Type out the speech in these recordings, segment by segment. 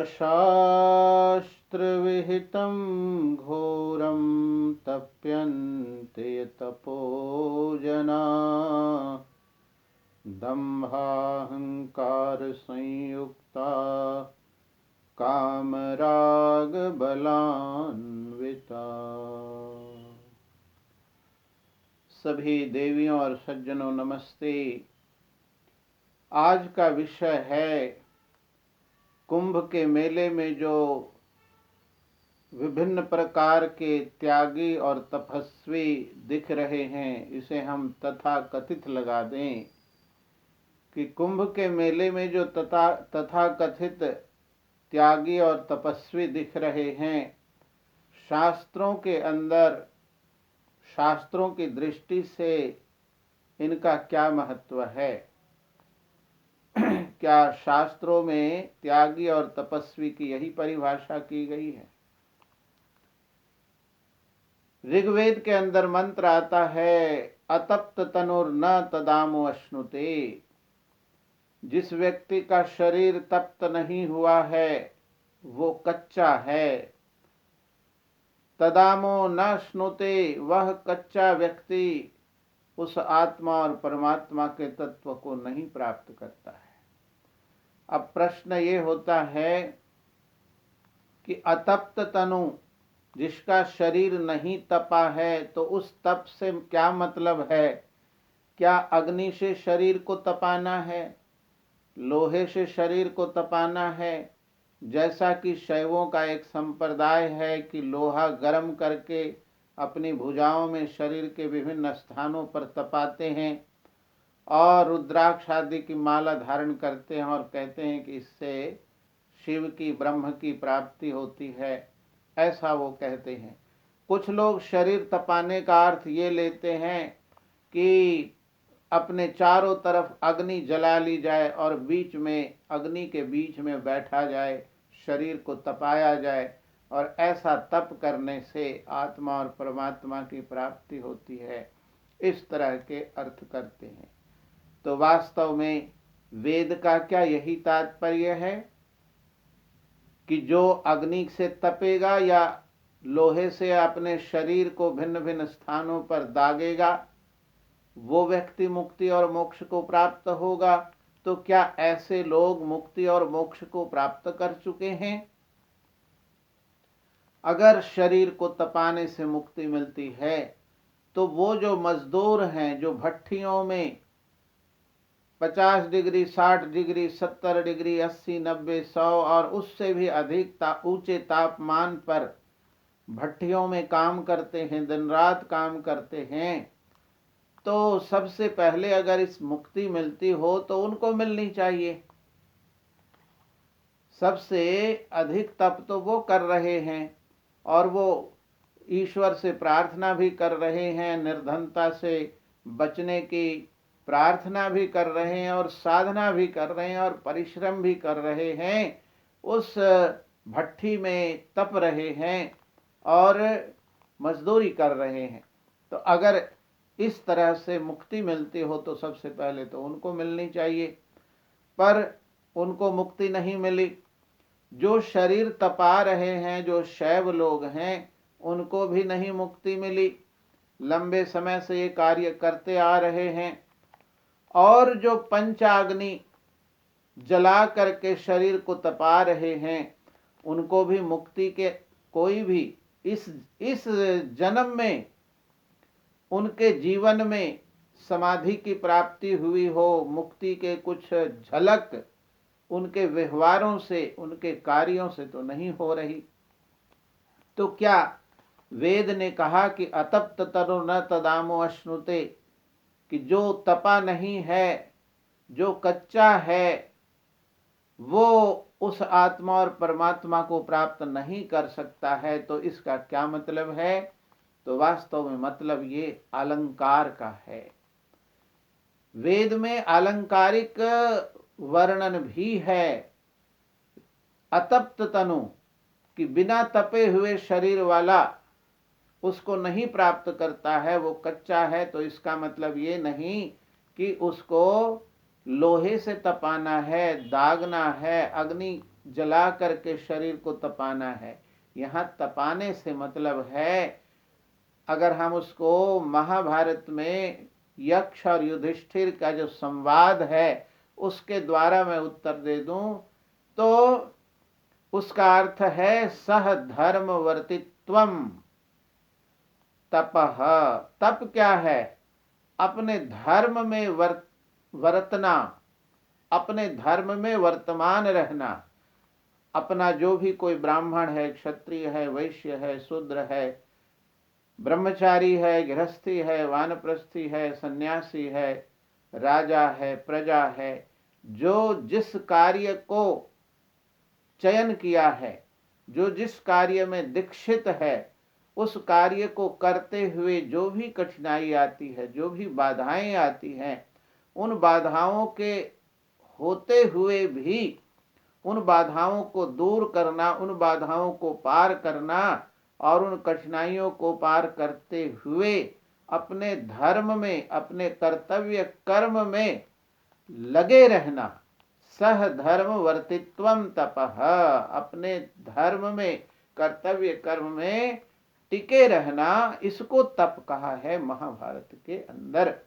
अशास्त्रविहितं घोरं तप्यन्ते तपो जना दम्भाहंकारसंयुक्ता कामरागबलान्विता। सभी देवियों और सज्जनों नमस्ते। आज का विषय है कुंभ के मेले में जो विभिन्न प्रकार के त्यागी और तपस्वी दिख रहे हैं, इसे हम तथाकथित लगा दें कि कुंभ के मेले में जो तथाकथित त्यागी और तपस्वी दिख रहे हैं, शास्त्रों के अंदर, शास्त्रों की दृष्टि से इनका क्या महत्व है? क्या शास्त्रों में त्यागी और तपस्वी की यही परिभाषा की गई है? ऋग्वेद के अंदर मंत्र आता है, अतप्त तनुर न तदामो अश्नुते। जिस व्यक्ति का शरीर तप्त नहीं हुआ है वो कच्चा है। तदामो न श्नुते, वह कच्चा व्यक्ति उस आत्मा और परमात्मा के तत्व को नहीं प्राप्त करता है। अब प्रश्न ये होता है कि अतप्त तनु, जिसका शरीर नहीं तपा है, तो उस तप से क्या मतलब है? क्या अग्नि से शरीर को तपाना है? लोहे से शरीर को तपाना है? जैसा कि शैवों का एक संप्रदाय है कि लोहा गर्म करके अपनी भुजाओं में शरीर के विभिन्न स्थानों पर तपाते हैं और रुद्राक्ष आदि की माला धारण करते हैं और कहते हैं कि इससे शिव की, ब्रह्म की प्राप्ति होती है, ऐसा वो कहते हैं। कुछ लोग शरीर तपाने का अर्थ ये लेते हैं कि अपने चारों तरफ अग्नि जला ली जाए और बीच में, अग्नि के बीच में बैठा जाए, शरीर को तपाया जाए और ऐसा तप करने से आत्मा और परमात्मा की प्राप्ति होती है, इस तरह के अर्थ करते हैं। तो वास्तव में वेद का क्या यही तात्पर्य है कि जो अग्नि से तपेगा या लोहे से अपने शरीर को भिन्न भिन्न स्थानों पर दागेगा, वो व्यक्ति मुक्ति और मोक्ष को प्राप्त होगा? तो क्या ऐसे लोग मुक्ति और मोक्ष को प्राप्त कर चुके हैं? अगर शरीर को तपाने से मुक्ति मिलती है तो वो जो मजदूर हैं, जो भट्ठियों में 50 डिग्री, 60 डिग्री, 70 डिग्री, 80, 90, 100 और उससे भी अधिक ऊंचे तापमान पर भट्ठियों में काम करते हैं, दिन रात काम करते हैं, तो सबसे पहले अगर इस मुक्ति मिलती हो तो उनको मिलनी चाहिए। सबसे अधिक तप तो वो कर रहे हैं और वो ईश्वर से प्रार्थना भी कर रहे हैं, निर्धनता से बचने की प्रार्थना भी कर रहे हैं और साधना भी कर रहे हैं और परिश्रम भी कर रहे हैं, उस भट्ठी में तप रहे हैं और मजदूरी कर रहे हैं। तो अगर इस तरह से मुक्ति मिलती हो तो सबसे पहले तो उनको मिलनी चाहिए, पर उनको मुक्ति नहीं मिली। जो शरीर तपा रहे हैं, जो शैव लोग हैं, उनको भी नहीं मुक्ति मिली। लंबे समय से ये कार्य करते आ रहे हैं और जो पंचाग्नि जला करके शरीर को तपा रहे हैं, उनको भी मुक्ति के कोई भी इस जन्म में उनके जीवन में समाधि की प्राप्ति हुई हो, मुक्ति के कुछ झलक उनके व्यवहारों से, उनके कार्यों से तो नहीं हो रही। तो क्या वेद ने कहा कि अतप्त तनु न तदामो अश्नुते, कि जो तपा नहीं है, जो कच्चा है, वो उस आत्मा और परमात्मा को प्राप्त नहीं कर सकता है? तो इसका क्या मतलब है? तो वास्तव में मतलब ये अलंकार का है। वेद में अलंकारिक वर्णन भी है। अतप्त तनु, कि बिना तपे हुए शरीर वाला उसको नहीं प्राप्त करता है, वो कच्चा है। तो इसका मतलब ये नहीं कि उसको लोहे से तपाना है, दागना है, अग्नि जला करके शरीर को तपाना है। यहाँ तपाने से मतलब है, अगर हम उसको महाभारत में यक्ष और युधिष्ठिर का जो संवाद है उसके द्वारा मैं उत्तर दे दूं तो उसका अर्थ है सह धर्म वर्तित्वम तपः। तप क्या है? अपने धर्म में वर्तना, अपने धर्म में वर्तमान रहना। अपना जो भी कोई ब्राह्मण है, क्षत्रिय है, वैश्य है, शूद्र है, ब्रह्मचारी है, गृहस्थी है, वानप्रस्थी है, सन्यासी है, राजा है, प्रजा है, जो जिस कार्य को चयन किया है, जो जिस कार्य में दीक्षित है, उस कार्य को करते हुए जो भी कठिनाई आती है, जो भी बाधाएं आती हैं, उन बाधाओं के होते हुए भी उन बाधाओं को दूर करना, उन बाधाओं को पार करना और उन कठिनाइयों को पार करते हुए अपने धर्म में, अपने कर्तव्य कर्म में लगे रहना। सह धर्म वर्तित्वम तपः, अपने धर्म में, कर्तव्य कर्म में टिके रहना, इसको तप कहा है महाभारत के अंदर।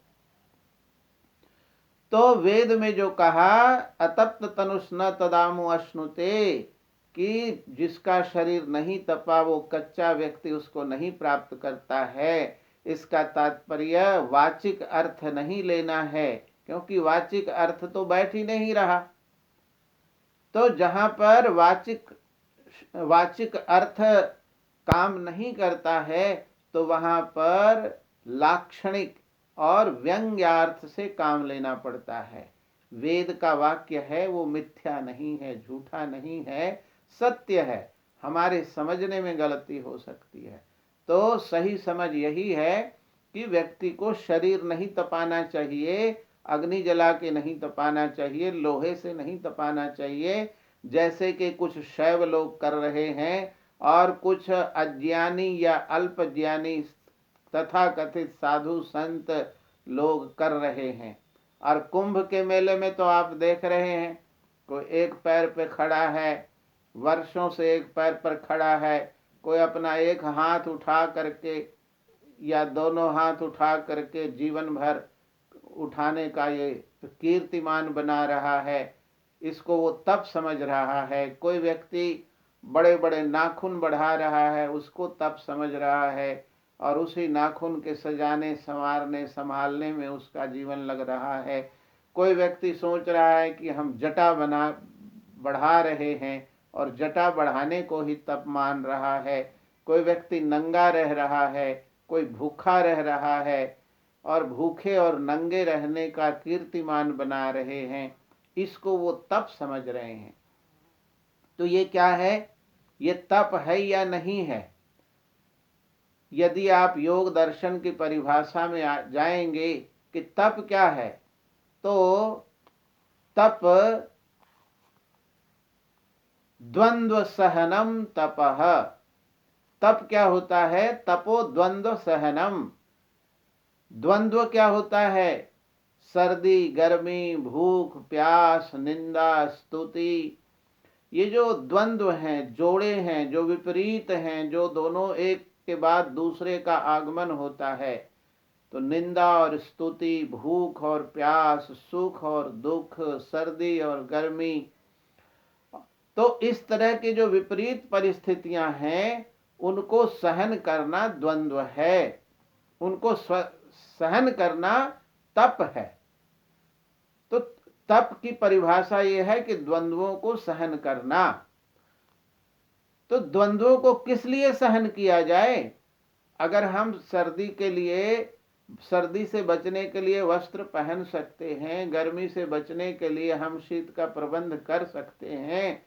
तो वेद में जो कहा अतप्त तनुष्ण तदामु अश्नुते, कि जिसका शरीर नहीं तपा वो कच्चा व्यक्ति उसको नहीं प्राप्त करता है, इसका तात्पर्य वाचिक अर्थ नहीं लेना है, क्योंकि वाचिक अर्थ तो बैठ ही नहीं रहा। तो जहां पर वाचिक अर्थ काम नहीं करता है तो वहां पर लाक्षणिक और व्यंग्यार्थ से काम लेना पड़ता है। वेद का वाक्य है वो मिथ्या नहीं है, झूठा नहीं है, सत्य है। हमारे समझने में गलती हो सकती है, तो सही समझ यही है कि व्यक्ति को शरीर नहीं तपाना चाहिए, अग्नि जला के नहीं तपाना चाहिए, लोहे से नहीं तपाना चाहिए, जैसे कि कुछ शैव लोग कर रहे हैं और कुछ अज्ञानी या अल्पज्ञानी तथा कथित साधु संत लोग कर रहे हैं। और कुंभ के मेले में तो आप देख रहे हैं, कोई एक पैर पे खड़ा है, वर्षों से एक पैर पर खड़ा है, कोई अपना एक हाथ उठा करके या दोनों हाथ उठा करके जीवन भर उठाने का ये कीर्तिमान बना रहा है, इसको वो तप समझ रहा है। कोई व्यक्ति बड़े बड़े नाखून बढ़ा रहा है, उसको तप समझ रहा है, और उसी नाखून के सजाने, संवारने, संभालने में उसका जीवन लग रहा है। कोई व्यक्ति सोच रहा है कि हम जटा बढ़ा रहे हैं और जटा बढ़ाने को ही तप मान रहा है। कोई व्यक्ति नंगा रह रहा है, कोई भूखा रह रहा है और भूखे और नंगे रहने का कीर्तिमान बना रहे हैं, इसको वो तप समझ रहे हैं। तो ये क्या है? ये तप है या नहीं है? यदि आप योग दर्शन की परिभाषा में जाएंगे कि तप क्या है, तो तप द्वंद्व सहनम तपः। तप क्या होता है? तपो द्वंद्व सहनम। द्वंद्व क्या होता है? सर्दी, गर्मी, भूख, प्यास, निंदा, स्तुति, ये जो द्वंद्व हैं, जोड़े हैं, जो विपरीत हैं, जो दोनों एक के बाद दूसरे का आगमन होता है, तो निंदा और स्तुति, भूख और प्यास, सुख और दुख, सर्दी और गर्मी, तो इस तरह की जो विपरीत परिस्थितियां हैं उनको सहन करना द्वंद्व है, उनको सहन करना तप है। तो तप की परिभाषा यह है कि द्वंद्वों को सहन करना। तो द्वंद्वों को किस लिए सहन किया जाए? अगर हम सर्दी से बचने के लिए वस्त्र पहन सकते हैं, गर्मी से बचने के लिए हम शीत का प्रबंध कर सकते हैं,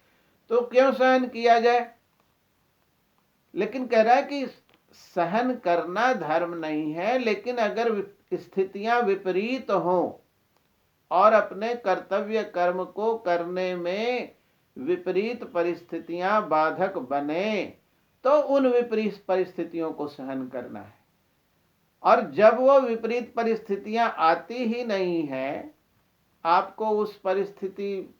तो क्यों सहन किया जाए? लेकिन कह रहा है कि सहन करना धर्म नहीं है, लेकिन अगर स्थितियां विपरीत हों और अपने कर्तव्य कर्म को करने में विपरीत परिस्थितियां बाधक बने, तो उन विपरीत परिस्थितियों को सहन करना है। और जब वो विपरीत परिस्थितियां आती ही नहीं है, आपको उस परिस्थिति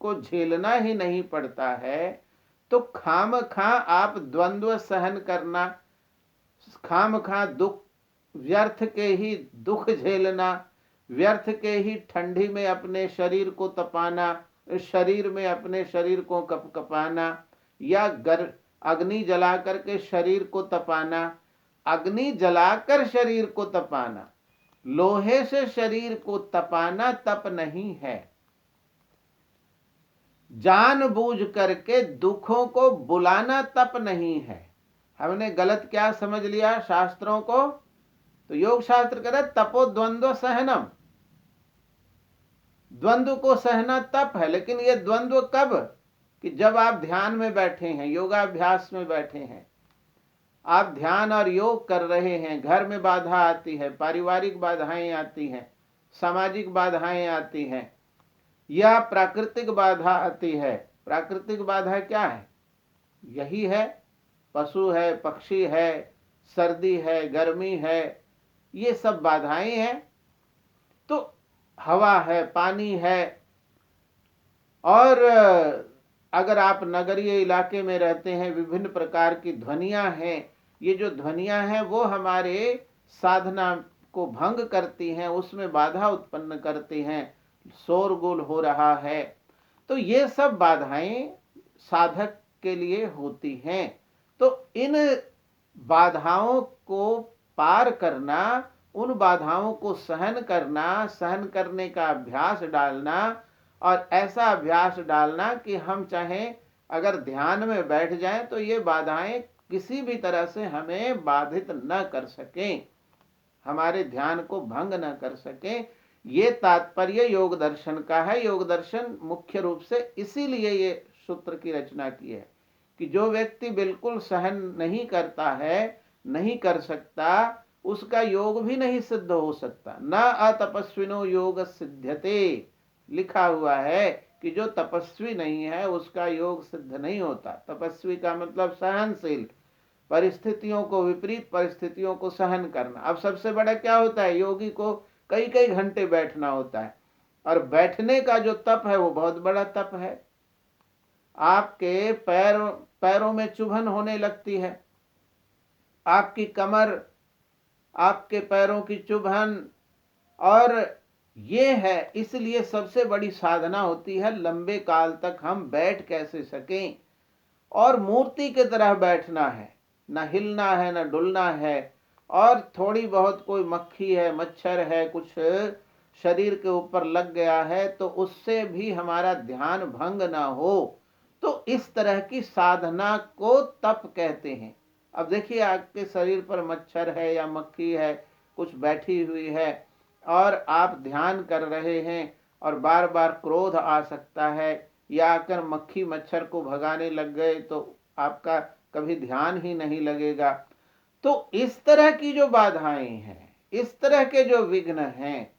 को झेलना ही नहीं पड़ता है, तो खामखा आप द्वंद्व सहन करना, खामखा दुख, व्यर्थ के ही दुख झेलना, व्यर्थ के ही ठंडी में अपने शरीर को तपाना, शरीर में अपने शरीर को कपकपाना, या अग्नि जला करके शरीर को तपाना। अग्नि जलाकर शरीर को तपाना, लोहे से शरीर को तपाना तप नहीं है। जानबूझ करके दुखों को बुलाना तप नहीं है। हमने गलत क्या समझ लिया शास्त्रों को? तो योग शास्त्र कह रहे तपो द्वंद्व सहनम, द्वंद्व को सहना तप है। लेकिन ये द्वंद्व कब? कि जब आप ध्यान में बैठे हैं, योगाभ्यास में बैठे हैं, आप ध्यान और योग कर रहे हैं, घर में बाधा आती है, पारिवारिक बाधाएं आती हैं, सामाजिक बाधाएं आती हैं, या प्राकृतिक बाधा आती है। प्राकृतिक बाधा क्या है? यही है, पशु है, पक्षी है, सर्दी है, गर्मी है, ये सब बाधाएं हैं। तो हवा है, पानी है, और अगर आप नगरीय इलाके में रहते हैं, विभिन्न प्रकार की ध्वनियां हैं। ये जो ध्वनियां हैं वो हमारे साधना को भंग करती हैं, उसमें बाधा उत्पन्न करती हैं, शोरगुल हो रहा है। तो ये सब बाधाएं साधक के लिए होती हैं। तो इन बाधाओं को पार करना, उन बाधाओं को सहन करना, सहन करने का अभ्यास डालना, और ऐसा अभ्यास डालना कि हम चाहें अगर ध्यान में बैठ जाएं तो ये बाधाएं किसी भी तरह से हमें बाधित न कर सकें, हमारे ध्यान को भंग न कर सकें। ये तात्पर्य योग दर्शन का है। योग दर्शन मुख्य रूप से इसीलिए ये सूत्र की रचना की है कि जो व्यक्ति बिल्कुल सहन नहीं करता है, नहीं कर सकता, उसका योग भी नहीं सिद्ध हो सकता। न अतपस्विनो योग सिद्ध्यते, लिखा हुआ है कि जो तपस्वी नहीं है उसका योग सिद्ध नहीं होता। तपस्वी का मतलब सहनशील, परिस्थितियों को, विपरीत परिस्थितियों को सहन करना। अब सबसे बड़ा क्या होता है? योगी को कई कई घंटे बैठना होता है, और बैठने का जो तप है वो बहुत बड़ा तप है। आपके पैरों में चुभन होने लगती है, आपकी कमर, आपके पैरों की चुभन, और ये है। इसलिए सबसे बड़ी साधना होती है लंबे काल तक हम बैठ कैसे सकें, और मूर्ति की तरह बैठना है, न हिलना है, न डुलना है। और थोड़ी बहुत कोई मक्खी है, मच्छर है, कुछ शरीर के ऊपर लग गया है तो उससे भी हमारा ध्यान भंग ना हो। तो इस तरह की साधना को तप कहते हैं। अब देखिए, आपके शरीर पर मच्छर है या मक्खी है, कुछ बैठी हुई है, और आप ध्यान कर रहे हैं, और बार बार क्रोध आ सकता है, या आकर मक्खी मच्छर को भगाने लग गए तो आपका कभी ध्यान ही नहीं लगेगा। तो इस तरह की जो बाधाएं हैं, इस तरह के जो विघ्न हैं,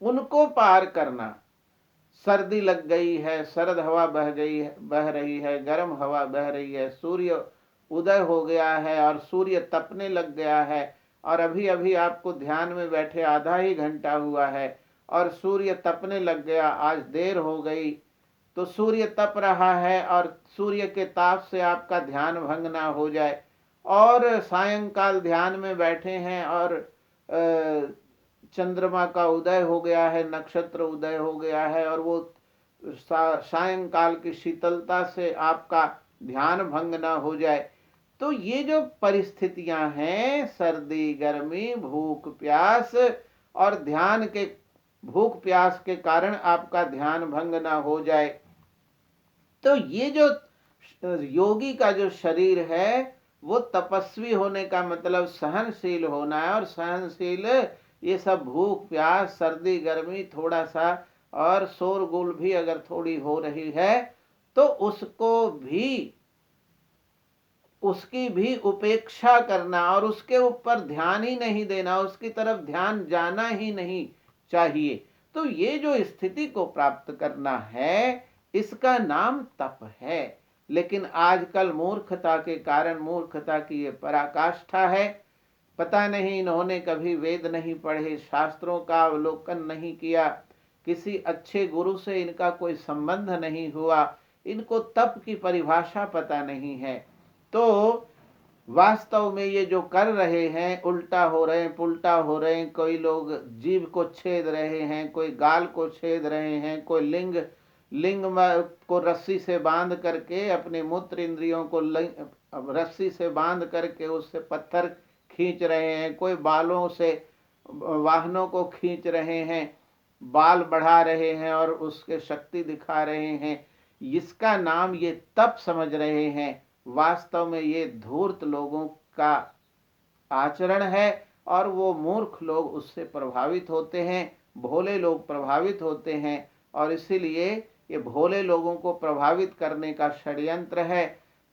उनको पार करना। सर्दी लग गई है, सर्द हवा बह रही है, गर्म हवा बह रही है, सूर्य उदय हो गया है और सूर्य तपने लग गया है, और अभी अभी आपको ध्यान में बैठे आधा ही घंटा हुआ है और सूर्य तपने लग गया, आज देर हो गई, तो सूर्य तप रहा है और सूर्य के ताप से आपका ध्यान भंग ना हो जाए। और सायंकाल ध्यान में बैठे हैं और चंद्रमा का उदय हो गया है, नक्षत्र उदय हो गया है, और वो सायंकाल की शीतलता से आपका ध्यान भंग ना हो जाए। तो ये जो परिस्थितियां हैं, सर्दी, गर्मी, भूख प्यास, और ध्यान के भूख प्यास के कारण आपका ध्यान भंग ना हो जाए, तो ये जो योगी का जो शरीर है वो तपस्वी होने का मतलब सहनशील होना है। और सहनशील ये सब भूख प्यास, सर्दी गर्मी, थोड़ा सा और शोरगुल भी अगर थोड़ी हो रही है तो उसकी भी उपेक्षा करना, और उसके ऊपर ध्यान ही नहीं देना, उसकी तरफ ध्यान जाना ही नहीं चाहिए। तो ये जो स्थिति को प्राप्त करना है, इसका नाम तप है। लेकिन आजकल मूर्खता के कारण, मूर्खता की ये पराकाष्ठा है। पता नहीं इन्होंने कभी वेद नहीं पढ़े, शास्त्रों का अवलोकन नहीं किया, किसी अच्छे गुरु से इनका कोई संबंध नहीं हुआ, इनको तप की परिभाषा पता नहीं है। तो वास्तव में ये जो कर रहे हैं, उल्टा हो रहे हैं, पुल्टा हो रहे हैं, कोई लोग जीभ को छेद रहे हैं, कोई गाल को छेद रहे हैं, कोई लिंग लिंग को रस्सी से बांध करके अपने मूत्र इंद्रियों को रस्सी से बांध करके उससे पत्थर खींच रहे हैं, कोई बालों से वाहनों को खींच रहे हैं, बाल बढ़ा रहे हैं और उसके शक्ति दिखा रहे हैं, इसका नाम ये तप समझ रहे हैं। वास्तव में ये धूर्त लोगों का आचरण है और वो मूर्ख लोग उससे प्रभावित होते हैं, भोले लोग प्रभावित होते हैं। और इसीलिए ये भोले लोगों को प्रभावित करने का षड्यंत्र है।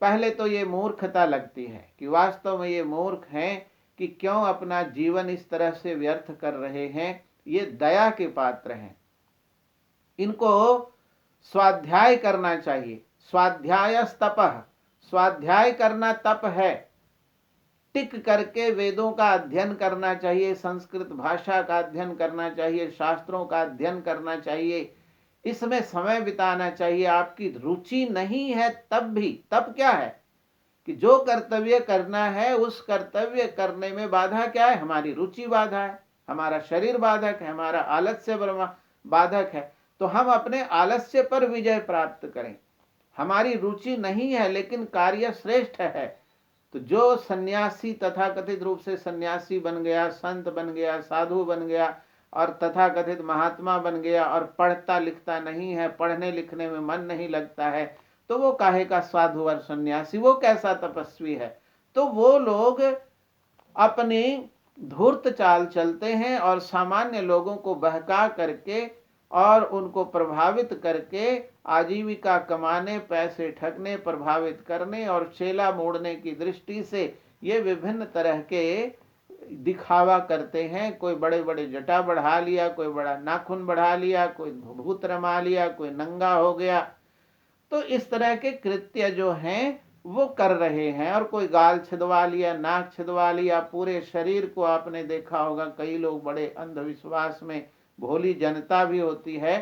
पहले तो ये मूर्खता लगती है कि वास्तव में ये मूर्ख हैं कि क्यों अपना जीवन इस तरह से व्यर्थ कर रहे हैं। ये दया के पात्र हैं, इनको स्वाध्याय करना चाहिए। स्वाध्याय तपः, स्वाध्याय करना तप है। टिक करके वेदों का अध्ययन करना चाहिए, संस्कृत भाषा का अध्ययन करना चाहिए, शास्त्रों का अध्ययन करना चाहिए, इसमें समय बिताना चाहिए। आपकी रुचि नहीं है तब भी, तब क्या है कि जो कर्तव्य करना है उस कर्तव्य करने में बाधा क्या है? हमारी रुचि बाधा है, हमारा शरीर बाधक है, हमारा आलस्य बाधक है। तो हम अपने आलस्य पर विजय प्राप्त करें। हमारी रुचि नहीं है लेकिन कार्य श्रेष्ठ है। तो जो सन्यासी तथाकथित रूप से सन्यासी बन गया, संत बन गया, साधु बन गया और तथाकथित महात्मा बन गया और पढ़ता लिखता नहीं है, पढ़ने लिखने में मन नहीं लगता है, तो वो काहे का साधु और सन्यासी, वो कैसा तपस्वी है? तो वो लोग अपनी धूर्त चाल चलते हैं और सामान्य लोगों को बहका करके और उनको प्रभावित करके आजीविका कमाने, पैसे ठगने, प्रभावित करने और चेला मोड़ने की दृष्टि से ये विभिन्न तरह के दिखावा करते हैं। कोई बड़े बड़े जटा बढ़ा लिया, कोई बड़ा नाखून बढ़ा लिया, कोई भूत रमा लिया, कोई नंगा हो गया। तो इस तरह के कृत्य जो हैं वो कर रहे हैं। और कोई गाल छिदवा लिया, नाक छिदवा लिया, पूरे शरीर को आपने देखा होगा, कई लोग बड़े अंधविश्वास में, भोली जनता भी होती है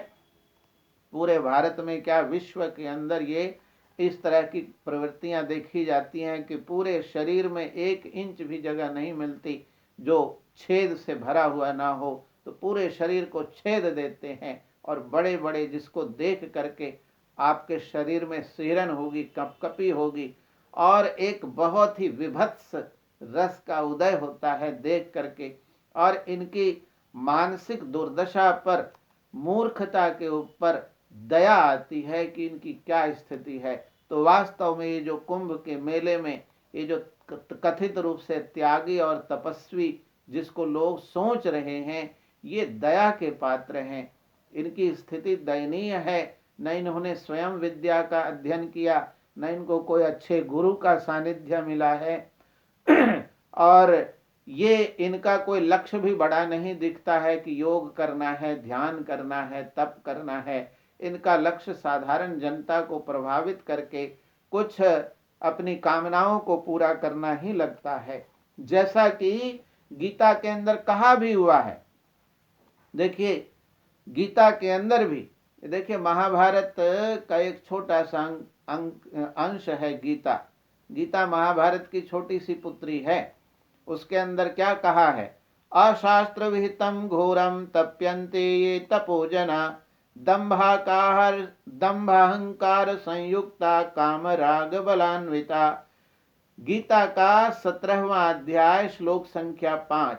पूरे भारत में, क्या विश्व के अंदर ये इस तरह की प्रवृत्तियां देखी जाती हैं कि पूरे शरीर में 1 इंच भी जगह नहीं मिलती जो छेद से भरा हुआ ना हो, तो पूरे शरीर को छेद देते हैं और बड़े बड़े, जिसको देख करके आपके शरीर में सिहरन होगी, कपकपी होगी और एक बहुत ही विभत्स रस का उदय होता है देख करके। और इनकी मानसिक दुर्दशा पर, मूर्खता के ऊपर दया आती है कि इनकी क्या स्थिति है। तो वास्तव में ये जो कुंभ के मेले में ये जो कथित रूप से त्यागी और तपस्वी जिसको लोग सोच रहे हैं, ये दया के पात्र हैं। इनकी स्थिति दयनीय है। न इन्होंने स्वयं विद्या का अध्ययन किया, न इनको कोई अच्छे गुरु का सानिध्य मिला है और ये इनका कोई लक्ष्य भी बड़ा नहीं दिखता है कि योग करना है, ध्यान करना है, तप करना है। इनका लक्ष्य साधारण जनता को प्रभावित करके कुछ अपनी कामनाओं को पूरा करना ही लगता है। जैसा कि गीता के अंदर कहा भी हुआ है। देखिए गीता के अंदर भी, देखिए महाभारत का एक छोटा सा अंश है गीता। गीता महाभारत की छोटी सी पुत्री है। उसके अंदर क्या कहा है? अशास्त्र विहितम घोरम तप्यन्ते ये तपोजना दंभाहंकार संयुक्ता काम राग बलान्विता। गीता का 17वां अध्याय श्लोक संख्या 5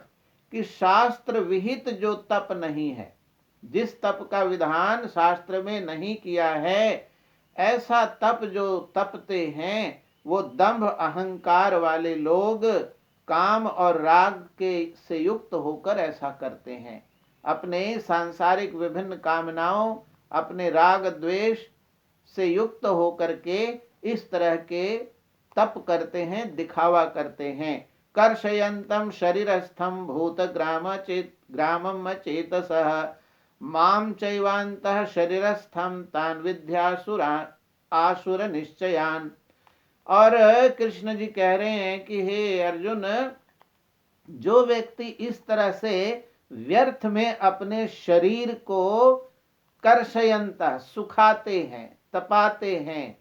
कि शास्त्र विहित जो तप नहीं है, जिस तप का विधान शास्त्र में नहीं किया है, ऐसा तप जो तपते हैं वो दंभ अहंकार वाले लोग काम और राग के से युक्त होकर ऐसा करते हैं। अपने सांसारिक विभिन्न कामनाओं, अपने राग द्वेष से युक्त होकर के इस तरह के तप करते हैं, दिखावा करते हैं। कर्षयन्तम शरीरस्थम भूत ग्रामम चेतसः माम चैवान्तः शरीरस्थम तान विद्यासुरा आसुर निश्चयान। और कृष्ण जी कह रहे हैं कि हे अर्जुन, जो व्यक्ति इस तरह से व्यर्थ में अपने शरीर को कर्षयंतः सुखाते हैं, तपाते हैं,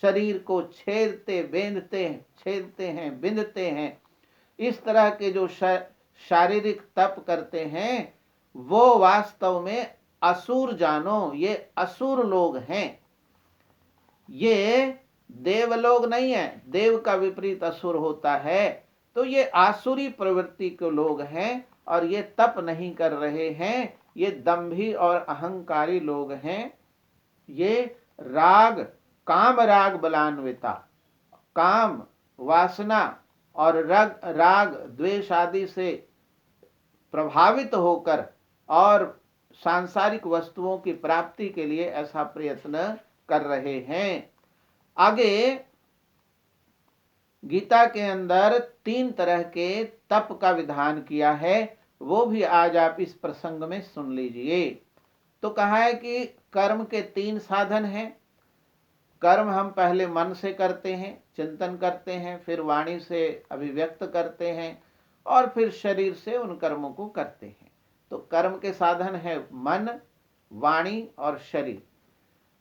शरीर को छेदते हैं, बिंधते हैं। इस तरह के जो शारीरिक तप करते हैं वो वास्तव में असुर जानो, ये असुर लोग हैं। ये देवलोग नहीं है, देव का विपरीत असुर होता है। तो ये आसुरी प्रवृत्ति के लोग हैं और ये तप नहीं कर रहे हैं, ये दंभी और अहंकारी लोग हैं। ये राग, काम राग बलान्विता, काम वासना और राग द्वेष आदि से प्रभावित होकर और सांसारिक वस्तुओं की प्राप्ति के लिए ऐसा प्रयत्न कर रहे हैं। आगे गीता के अंदर 3 तरह के तप का विधान किया है, वो भी आज आप इस प्रसंग में सुन लीजिए। तो कहा है कि कर्म के 3 साधन हैं। कर्म हम पहले मन से करते हैं, चिंतन करते हैं, फिर वाणी से अभिव्यक्त करते हैं और फिर शरीर से उन कर्मों को करते हैं। तो कर्म के साधन है मन, वाणी और शरीर।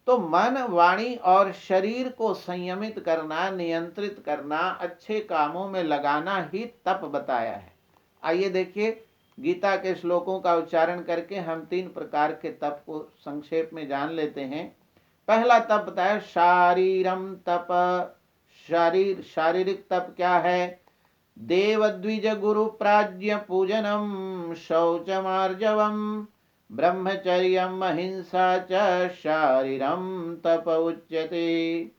तो मन, वाणी और शरीर को संयमित करना, नियंत्रित करना, अच्छे कामों में लगाना ही तप बताया है। आइए देखिए, गीता के श्लोकों का उच्चारण करके हम 3 प्रकार के तप को संक्षेप में जान लेते हैं। पहला तप बताया शारीरम तप। शारीरिक तप क्या है? देव द्विज गुरु प्राज्ञ पूजनम शौचमार्जवम ब्रह्मचर्यम अहिंसा च शारीरम तप उच्यते।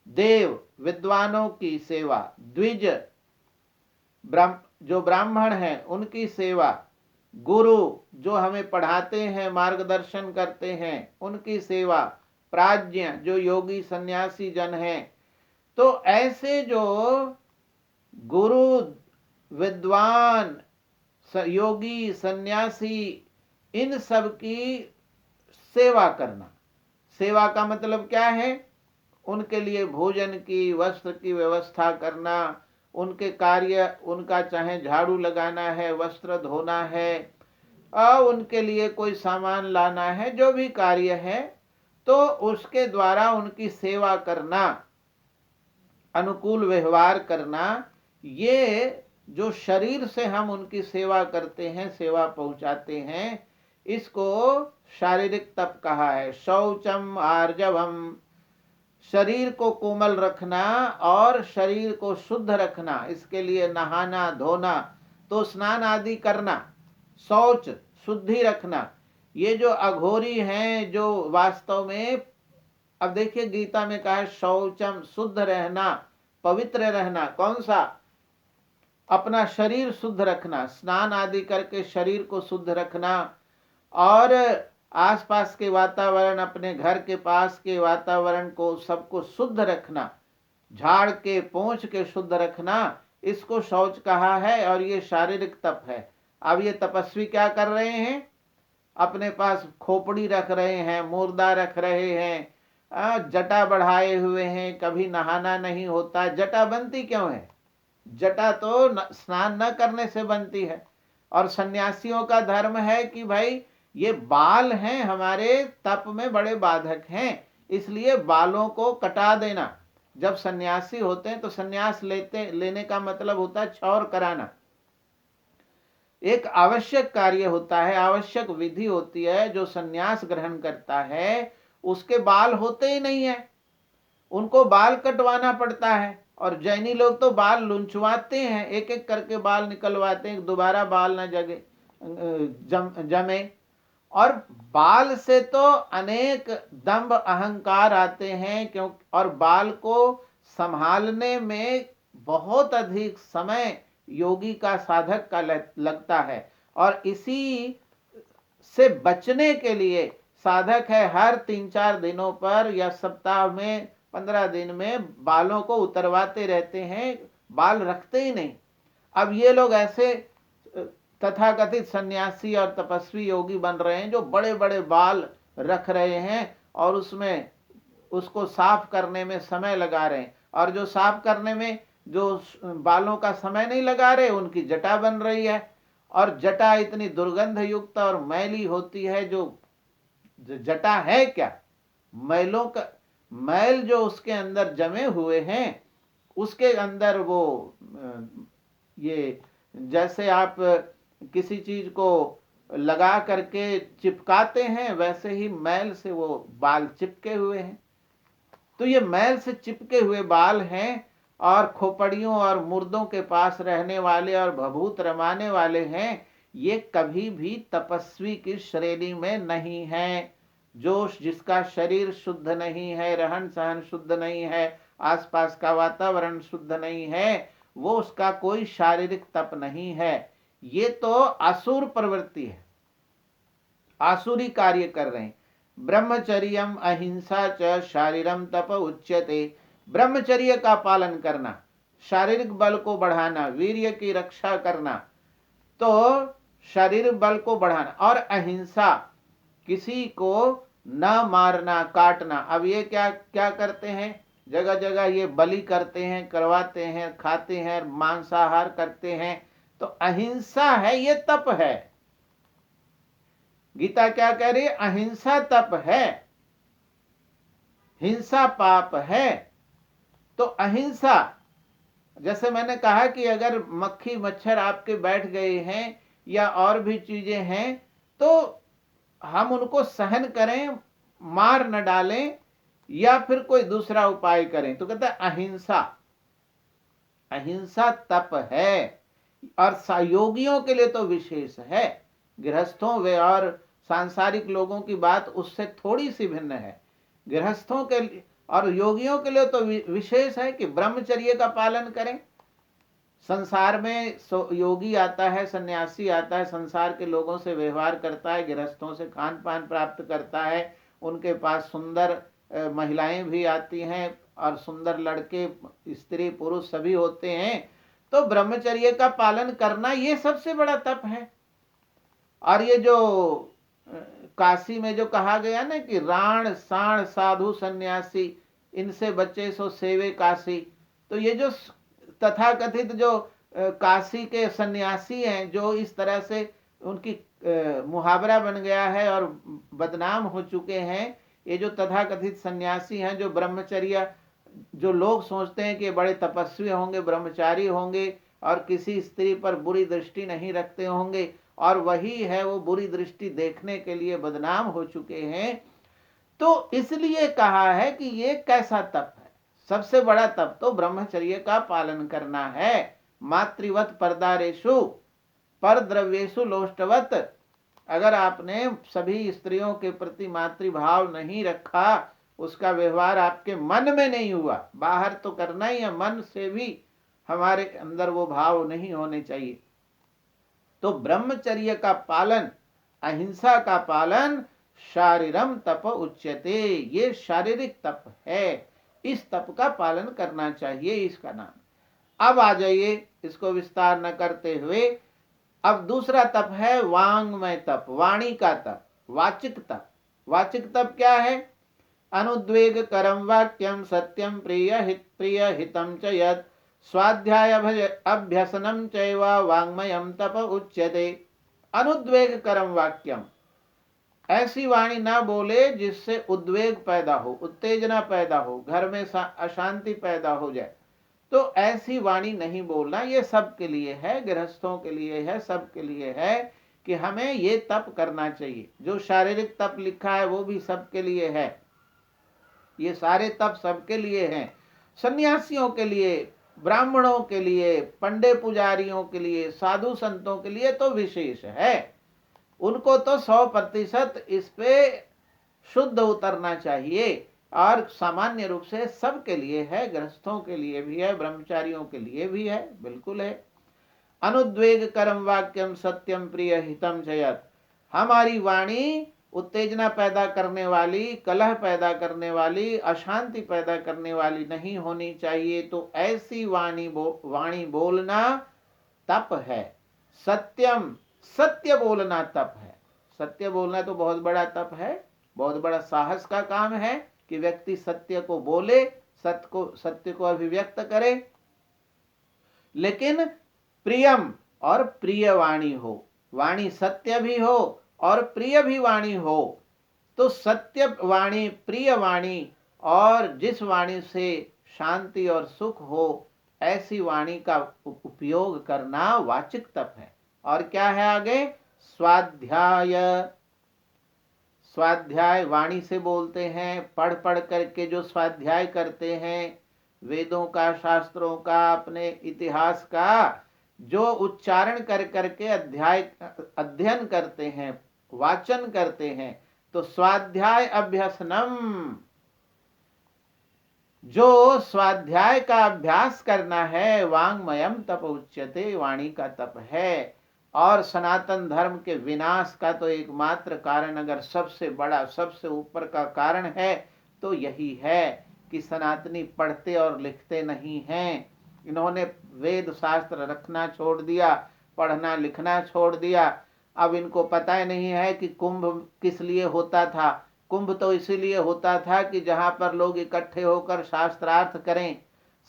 देव विद्वानों की सेवा, द्विज जो ब्राह्मण हैं उनकी सेवा, गुरु जो हमें पढ़ाते हैं, मार्गदर्शन करते हैं, उनकी सेवा, प्राज्ञ जो योगी सन्यासी जन हैं। तो ऐसे जो गुरु, विद्वान, योगी, सन्यासी, इन सब की सेवा करना। सेवा का मतलब क्या है? उनके लिए भोजन की, वस्त्र की व्यवस्था करना, उनके कार्य, उनका चाहे झाड़ू लगाना है, वस्त्र धोना है, और उनके लिए कोई सामान लाना है, जो भी कार्य है, तो उसके द्वारा उनकी सेवा करना, अनुकूल व्यवहार करना। ये जो शरीर से हम उनकी सेवा करते हैं, सेवा पहुंचाते हैं, इसको शारीरिक तप कहा है। शौचम आर्जवम, शरीर को कोमल रखना और शरीर को शुद्ध रखना, इसके लिए नहाना धोना, तो स्नान आदि करना, शौच शुद्धि रखना। ये जो अघोरी हैं, जो वास्तव में, अब देखिए गीता में कहा है शौचम, शुद्ध रहना, पवित्र रहना। कौन सा? अपना शरीर शुद्ध रखना, स्नान आदि करके शरीर को शुद्ध रखना और आसपास के वातावरण, अपने घर के पास के वातावरण को सबको शुद्ध रखना, झाड़ के पोंछ के शुद्ध रखना, इसको शौच कहा है और ये शारीरिक तप है। अब ये तपस्वी क्या कर रहे हैं? अपने पास खोपड़ी रख रहे हैं, मुर्दा रख रहे हैं, जटा बढ़ाए हुए हैं, कभी नहाना नहीं होता। जटा बनती क्यों है? जटा तो स्नान न करने से बनती है। और सन्यासियों का धर्म है कि भाई ये बाल हैं हमारे तप में बड़े बाधक हैं, इसलिए बालों को कटा देना। जब सन्यासी होते हैं तो सन्यास लेने का मतलब होता है क्षौर कराना। एक आवश्यक कार्य होता है, आवश्यक विधि होती है। जो सन्यास ग्रहण करता है उसके बाल होते ही नहीं है, उनको बाल कटवाना पड़ता है। और जैनी लोग तो बाल लुंचवाते हैं, एक एक करके बाल निकलवाते हैं, दोबारा बाल न जमे। और बाल से तो अनेक दंभ अहंकार आते हैं, क्यों? और बाल को संभालने में बहुत अधिक समय योगी का, साधक का लगता है। और इसी से बचने के लिए साधक है हर 3-4 दिनों पर या सप्ताह में 15 दिन में बालों को उतरवाते रहते हैं, बाल रखते ही नहीं। अब ये लोग ऐसे तथाकथित सन्यासी और तपस्वी योगी बन रहे हैं जो बड़े बड़े बाल रख रहे हैं और उसमें उसको साफ करने में समय लगा रहे हैं। और जो साफ करने में जो बालों का समय नहीं लगा रहे, उनकी जटा बन रही है। और जटा इतनी दुर्गंध युक्त और मैली होती है, जो जटा है क्या? मैलों का मैल जो उसके अंदर जमे हुए हैं, उसके अंदर वो ये जैसे आप किसी चीज को लगा करके चिपकाते हैं, वैसे ही मैल से वो बाल चिपके हुए हैं। तो ये मैल से चिपके हुए बाल हैं और खोपड़ियों और मुर्दों के पास रहने वाले और भभूत रमाने वाले हैं। ये कभी भी तपस्वी की श्रेणी में नहीं है। जो जिसका शरीर शुद्ध नहीं है, रहन सहन शुद्ध नहीं है, आसपास का वातावरण शुद्ध नहीं है, वो उसका कोई शारीरिक तप नहीं है। ये तो असुर प्रवृत्ति है, आसुरी कार्य कर रहे हैं। ब्रह्मचर्यम अहिंसा च शारीरम तप उच्यते। ब्रह्मचर्य का पालन करना, शारीरिक बल को बढ़ाना, वीर्य की रक्षा करना, तो शारीरिक बल को बढ़ाना, और अहिंसा, किसी को न मारना काटना। अब ये क्या क्या करते हैं, जगह जगह ये बलि करते हैं, करवाते हैं, खाते हैं, मांसाहार करते हैं। तो अहिंसा है, ये तप है। गीता क्या कह रही है? अहिंसा तप है, हिंसा पाप है। तो अहिंसा, जैसे मैंने कहा कि अगर मक्खी मच्छर आपके बैठ गए हैं या और भी चीजें हैं, तो हम उनको सहन करें, मार न डालें या फिर कोई दूसरा उपाय करें। तो कहता है अहिंसा, अहिंसा तप है। और योगियों के लिए तो विशेष है। गृहस्थों वे और सांसारिक लोगों की बात उससे थोड़ी सी भिन्न है। गृहस्थों के और योगियों के लिए तो विशेष है कि ब्रह्मचर्य का पालन करें। संसार में योगी आता है, सन्यासी आता है, संसार के लोगों से व्यवहार करता है, गृहस्थों से खान पान प्राप्त करता है, उनके पास सुंदर महिलाएं भी आती हैं और सुंदर लड़के, स्त्री पुरुष सभी होते हैं। तो ब्रह्मचर्य का पालन करना ये सबसे बड़ा तप है। और ये जो काशी में जो कहा गया ना कि राण साण साधु सन्यासी, इनसे बचे सो सेवे काशी। तो ये जो तथाकथित जो काशी के सन्यासी हैं, जो इस तरह से उनकी मुहावरा बन गया है और बदनाम हो चुके हैं, ये जो तथाकथित सन्यासी हैं, जो ब्रह्मचर्य, जो लोग सोचते हैं कि बड़े तपस्वी होंगे, ब्रह्मचारी होंगे और किसी स्त्री पर बुरी दृष्टि नहीं रखते होंगे, और वही है वो बुरी दृष्टि देखने के लिए बदनाम हो चुके हैं। तो इसलिए कहा है कि ये कैसा तप है? सबसे बड़ा तप तो ब्रह्मचर्य का पालन करना है। मातृवत परदारेषु परद्रव्येषु लोष्टवत। अगर आपने सभी स्त्रियों के प्रति मातृभाव नहीं रखा, उसका व्यवहार आपके मन में नहीं हुआ, बाहर तो करना ही है, मन से भी हमारे अंदर वो भाव नहीं होने चाहिए। तो ब्रह्मचर्य का पालन, अहिंसा का पालन शारीरम तप उच्यते, ये शारीरिक तप है। इस तप का पालन करना चाहिए, इसका नाम। अब आ जाइए, इसको विस्तार न करते हुए, अब दूसरा तप है वांग्मय तप, वाणी का तप, वाचिक तप। वाचिक तप क्या है? अनुद्वेग करम वाक्यम सत्यम प्रिय हितम च यत् स्वाध्याय अभ्यसनम चैव वाङ्मयम तप उच्यते। अनुद्वेग करम वाक्यम, ऐसी वाणी ना बोले जिससे उद्वेग पैदा हो, उत्तेजना पैदा हो, घर में अशांति पैदा हो जाए। तो ऐसी वाणी नहीं बोलना। ये सबके लिए है, गृहस्थों के लिए है, सबके लिए है कि हमें ये तप करना चाहिए। जो शारीरिक तप लिखा है वो भी सबके लिए है। ये सारे तप सबके लिए हैं, सन्यासियों के लिए, ब्राह्मणों के लिए, पंडे पुजारियों के लिए, साधु संतों के लिए तो विशेष है। उनको तो 100% इस पे शुद्ध उतरना चाहिए। और सामान्य रूप से सबके लिए है, गृहस्थों के लिए भी है, ब्रह्मचारियों के लिए भी है, बिल्कुल है। अनुद्वेग करम वाक्यम सत्यम प्रिय हितम जयत। हमारी वाणी उत्तेजना पैदा करने वाली, कलह पैदा करने वाली, अशांति पैदा करने वाली नहीं होनी चाहिए। तो ऐसी वाणी बोलना तप है। सत्यम, सत्य बोलना तप है। सत्य बोलना तो बहुत बड़ा तप है, बहुत बड़ा साहस का काम है कि व्यक्ति सत्य को बोले, सत्य को अभिव्यक्त करे। लेकिन प्रियम और प्रिय वाणी हो, वाणी सत्य भी हो और प्रिय भी वाणी हो, तो सत्य वाणी, प्रिय वाणी, और जिस वाणी से शांति और सुख हो, ऐसी वाणी का उपयोग करना वाचिक तप है। और क्या है आगे? स्वाध्याय। स्वाध्याय वाणी से बोलते हैं, पढ़ पढ़ करके जो स्वाध्याय करते हैं, वेदों का, शास्त्रों का, अपने इतिहास का जो उच्चारण कर करके अध्ययन करते हैं, वाचन करते हैं, तो स्वाध्याय अभ्यसनम, जो स्वाध्याय का अभ्यास करना है, वांग्मयम तप उच्यते, वाणी का तप है। और सनातन धर्म के विनाश का तो एकमात्र कारण, अगर सबसे बड़ा, सबसे ऊपर का कारण है, तो यही है कि सनातनी पढ़ते और लिखते नहीं हैं। इन्होंने वेद शास्त्र रखना छोड़ दिया, पढ़ना लिखना छोड़ दिया। अब इनको पता ही नहीं है कि कुंभ किस लिए होता था। कुंभ तो इसीलिए होता था कि जहां पर लोग इकट्ठे होकर शास्त्रार्थ करें,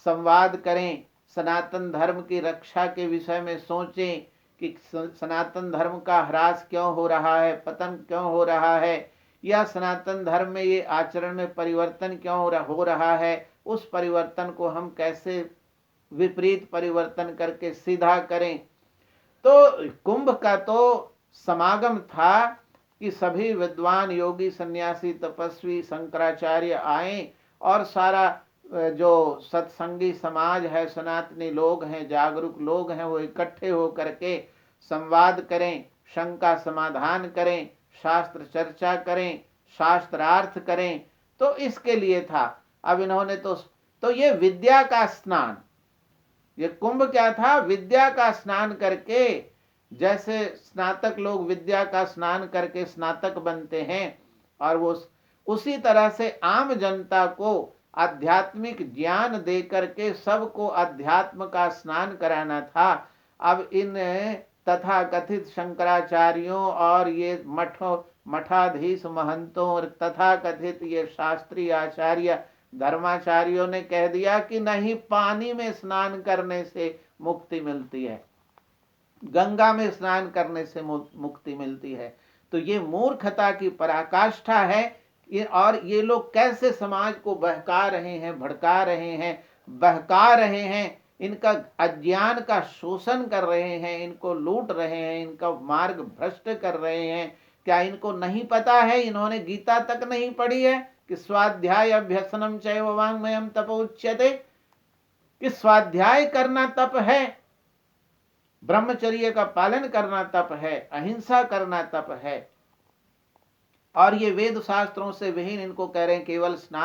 संवाद करें, सनातन धर्म की रक्षा के विषय में सोचें कि सनातन धर्म का ह्रास क्यों हो रहा है, पतन क्यों हो रहा है, या सनातन धर्म में ये आचरण में परिवर्तन क्यों हो रहा है, उस परिवर्तन को हम कैसे विपरीत परिवर्तन करके सीधा करें। तो कुंभ का तो समागम था कि सभी विद्वान, योगी, सन्यासी, तपस्वी, शंकराचार्य आए और सारा जो सत्संगी समाज है, सनातनी लोग हैं, जागरूक लोग हैं, वो इकट्ठे हो करके संवाद करें, शंका समाधान करें, शास्त्र चर्चा करें, शास्त्रार्थ करें। तो इसके लिए था। अब इन्होंने तो ये विद्या का स्नान, ये कुंभ क्या था? विद्या का स्नान करके, जैसे स्नातक लोग विद्या का स्नान करके स्नातक बनते हैं, और वो उसी तरह से आम जनता को आध्यात्मिक ज्ञान दे करके सबको अध्यात्म का स्नान कराना था। अब इन तथा कथित शंकराचार्यों और ये मठाधीश महंतों और तथा कथित ये शास्त्रीय आचार्य धर्माचार्यों ने कह दिया कि नहीं, पानी में स्नान करने से मुक्ति मिलती है, गंगा में स्नान करने से मुक्ति मिलती है। तो ये मूर्खता की पराकाष्ठा है। और ये लोग कैसे समाज को बहका रहे हैं, भड़का रहे हैं, बहका रहे हैं, इनका अज्ञान का शोषण कर रहे हैं, इनको लूट रहे हैं, इनका मार्ग भ्रष्ट कर रहे हैं। क्या इनको नहीं पता है? इन्होंने गीता तक नहीं पढ़ी है कि स्वाध्याय अभ्यसनम चैव वाङ्मयं तप उच्यते, कि स्वाध्याय करना तप है, ब्रह्मचर्य का पालन करना तप है, अहिंसा करना तप है। और ये वेद शास्त्रों से विहीन, इनको कह रहे हैं केवल स्नान